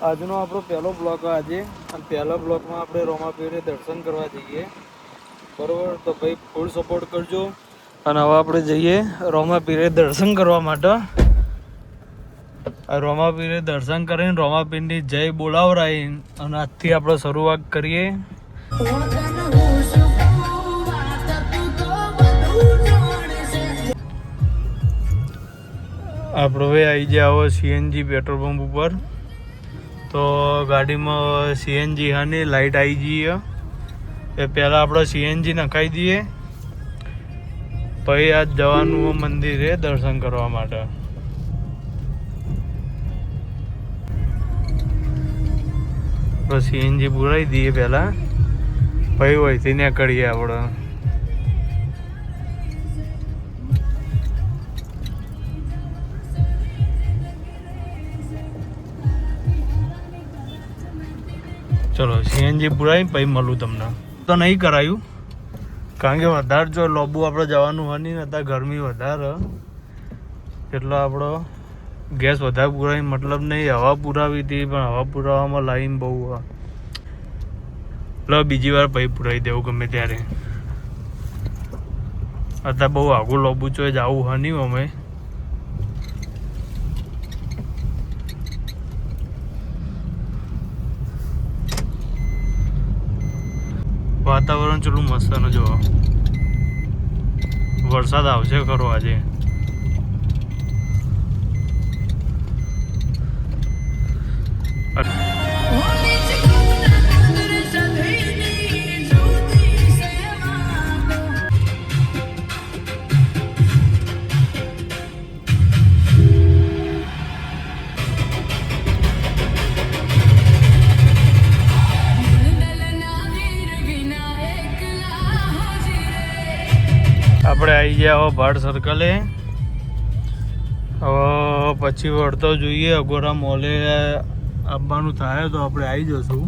આજનો આપણો પહેલો બ્લોક આજે અને પહેલા બ્લોકમાં આપણે રોમાપીરે દર્શન કરવા જઈએ બરોબર. તો ભાઈ ફૂલ સપોર્ટ કરજો. અને હવે આપણે જઈએ રોમાપીરે દર્શન કરવા માટે. રોમાપીરે દર્શન કરીને રોમાપીરની જય બોલાવરાઈ અને આજથી આપણે શરૂઆત કરીએ. આપણે હવે આવી ગયા આવો સીએનજી પેટ્રોલ પંપ ઉપર. તો ગાડીમાં સીએનજી હાની લાઇટ આવી જઈએ એ પહેલાં આપણે સીએનજી નખાઈ દઈએ. પછી આજ જવાનું મંદિરે દર્શન કરવા માટે. બસ સીએનજી પુરાઈ દઈએ પહેલાં, પછી વહીથી નીકળીએ આપણે. ચલો સીએનજી પુરાઈ પછી મળું તમને. તો નહીં કરાયું કારણ કે વધારે જો લોબુ આપણે જવાનું હોય નહીં, અત્યારે ગરમી વધારે એટલે આપણો ગેસ વધારે પુરાવી મતલબ નહીં. હવા પુરાવી હતી પણ હવા પુરાવામાં લાઈન બહુ હોય એટલે બીજી વાર પછી પુરાવી દેવું ગમે ત્યારે. અત્યારે બહુ આઘું લોબુ ચોય જવું હોય નહીં અમે. વાતાવરણ ચેટલું મસ્ત ને જો, વરસાદ આવશે ખરો આજે. આપણે આવી ગયા હવે ભાડ સર્કલે. હવે પછી વળતો જોઈએ અગોરા મોલે આવવાનું થાય તો આપણે આવી જશું.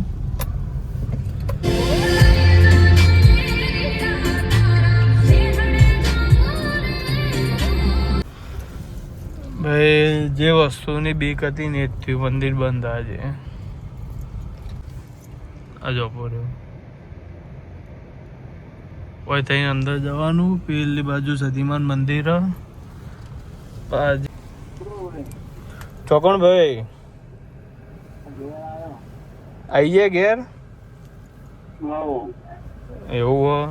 ભાઈ જે વસ્તુની બીક હતી ને જ થયું, મંદિર બંધ આજે. આ જો પડ્યો હોય ત્યાં અંદર જવાનું. પેલી બાજુ સતીમાન મંદિર. ચોકણ ભાઈ આઈ ગયા ઘેર? એવું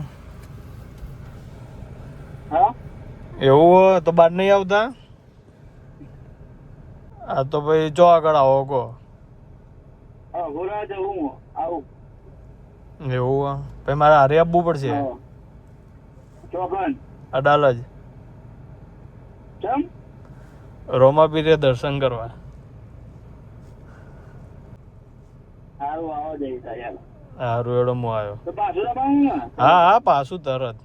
એવું હોય તો બહાર નહીં આવતા? હા તો ભાઈ જો આગળ આવો કહો. એવું ભાઈ મારે હારે આપવું પડશે. અડાલ જ રોમાપીરે દર્શન કરવા. સારું એડો હું આવ્યો. હા હા પાછું તરત.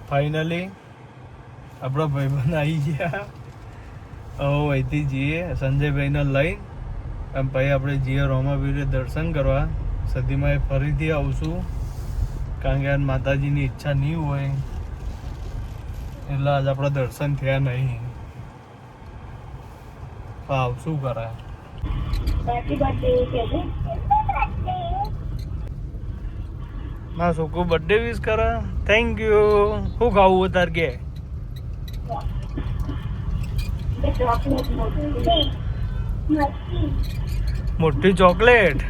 ફાઈનલી આપણા ભાઈબંધ આવી ગયા. હવે અહીંથી જઈએ સંજયભાઈને લઈ અને પછી આપણે જઈએ રોમાપીરે દર્શન કરવા. સદીમાં ફરીથી આવશું કારણ કે આજ માતાજીની ઈચ્છા નહીં હોય એટલે આજ આપણા દર્શન થયા નહીં. આવશું કરાય. ના છોકરો બર્થડે વિશ કરે. Thank you. શું ખાવું તાર કે? મોટી ચોકલેટ.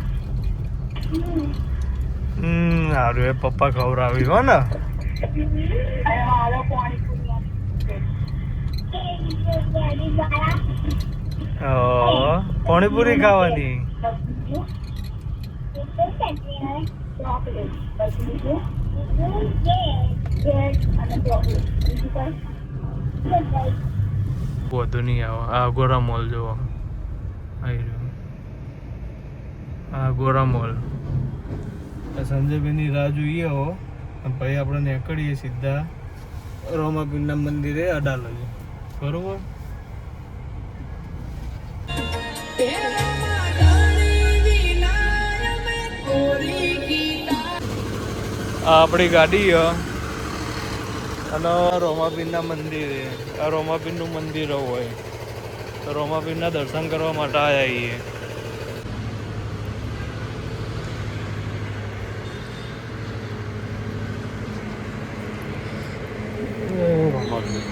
સારું એ પપ્પા ખવડાવી હો ને. પાણીપુરી ખાવાની. વધુ નહીં આવે. આ ગોરા મોલ જોવો આવી રહ્યો. આ ગોરા મોલ. સંજયભાઈની રાહ જોઈએ હો પછી આપણે નીકળીએ સીધા રોમાપીરના મંદિરે અડાલજ. બરોબર. આપણી ગાડી અને રોમાપીરના મંદિરે, આ રોમાપીરનું મંદિર હોય તો રોમાપીરના દર્શન કરવા માટે આવ્યા છીએ. રોમાપીર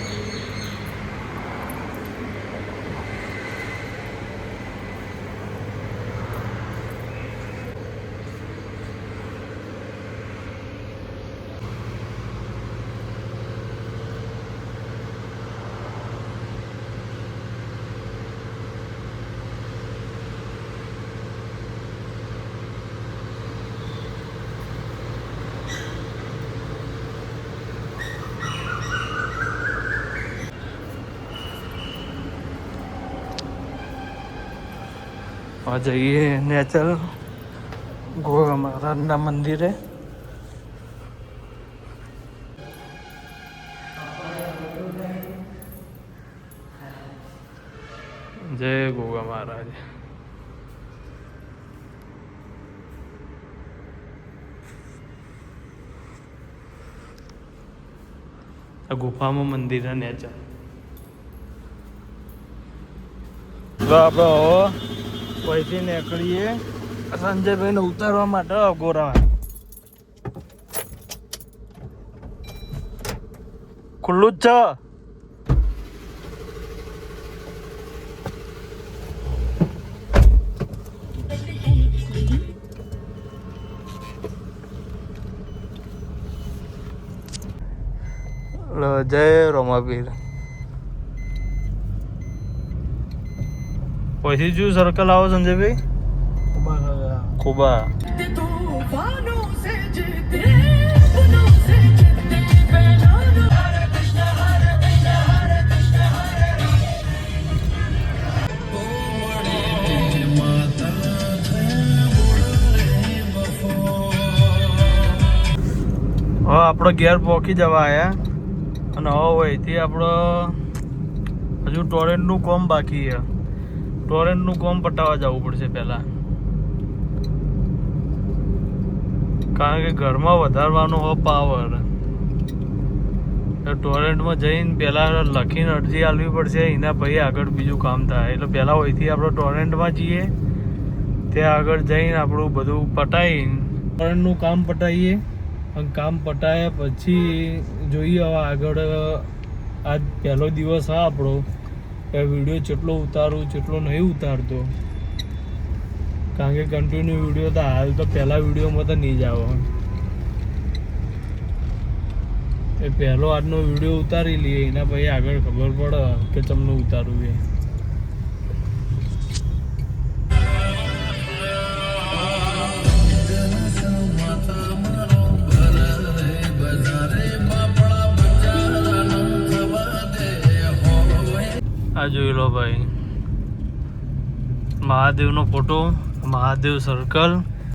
આ જઈએ નેચર ગોગા મહારાજના મંદિરે. જય ગોગા મહારાજ. આ ગુફામાં મંદિર નેચર. તો આપણે અહીંથી નીકળીએ સંજયભાઈને ઉતારવા માટે અઘોરા. ખુલ્લું જ છે. જય રોમાપીર. પછી શું સર્કલ આવો સંજયભાઈ? ખુબા. હવે આપણો ઘેર પહોંચી જવા આયા અને હવે અહીંથી આપણો હજુ ટોરેન્ટનું કામ બાકી છે. ટોરેન્ટનું કામ પટાવવા જવું પડશે પહેલાં, કારણ કે ઘરમાં વધારવાનો હો પાવર. ટોરેન્ટમાં જઈને પહેલાં લખીને અરજી આપવી પડશે, એના પછી આગળ બીજું કામ થાય. એટલે પહેલાં અહીંથી આપણે ટોરેન્ટમાં જઈએ, ત્યાં આગળ જઈને આપણું બધું પટાવીને ટોરેન્ટનું કામ પટાવીએ. અને કામ પટાયા પછી જોઈએ હવે આગળ. આજ પહેલો દિવસ હા આપણો, વિડીયો જેટલો ઉતારું જેટલો નહીં ઉતારતો, કારણ કે કન્ટિન્યુ વિડીયો તો હાલ તો પહેલા વિડીયોમાં તો નહીં જ આવે. એ પહેલો આજનો વિડીયો ઉતારી લઈએ, એના પછી આગળ ખબર પડે કે તમને ઉતારવું એ. આ જોઈ લો ભાઈ, મહાદેવનો ફોટો, મહાદેવ સર્કલ.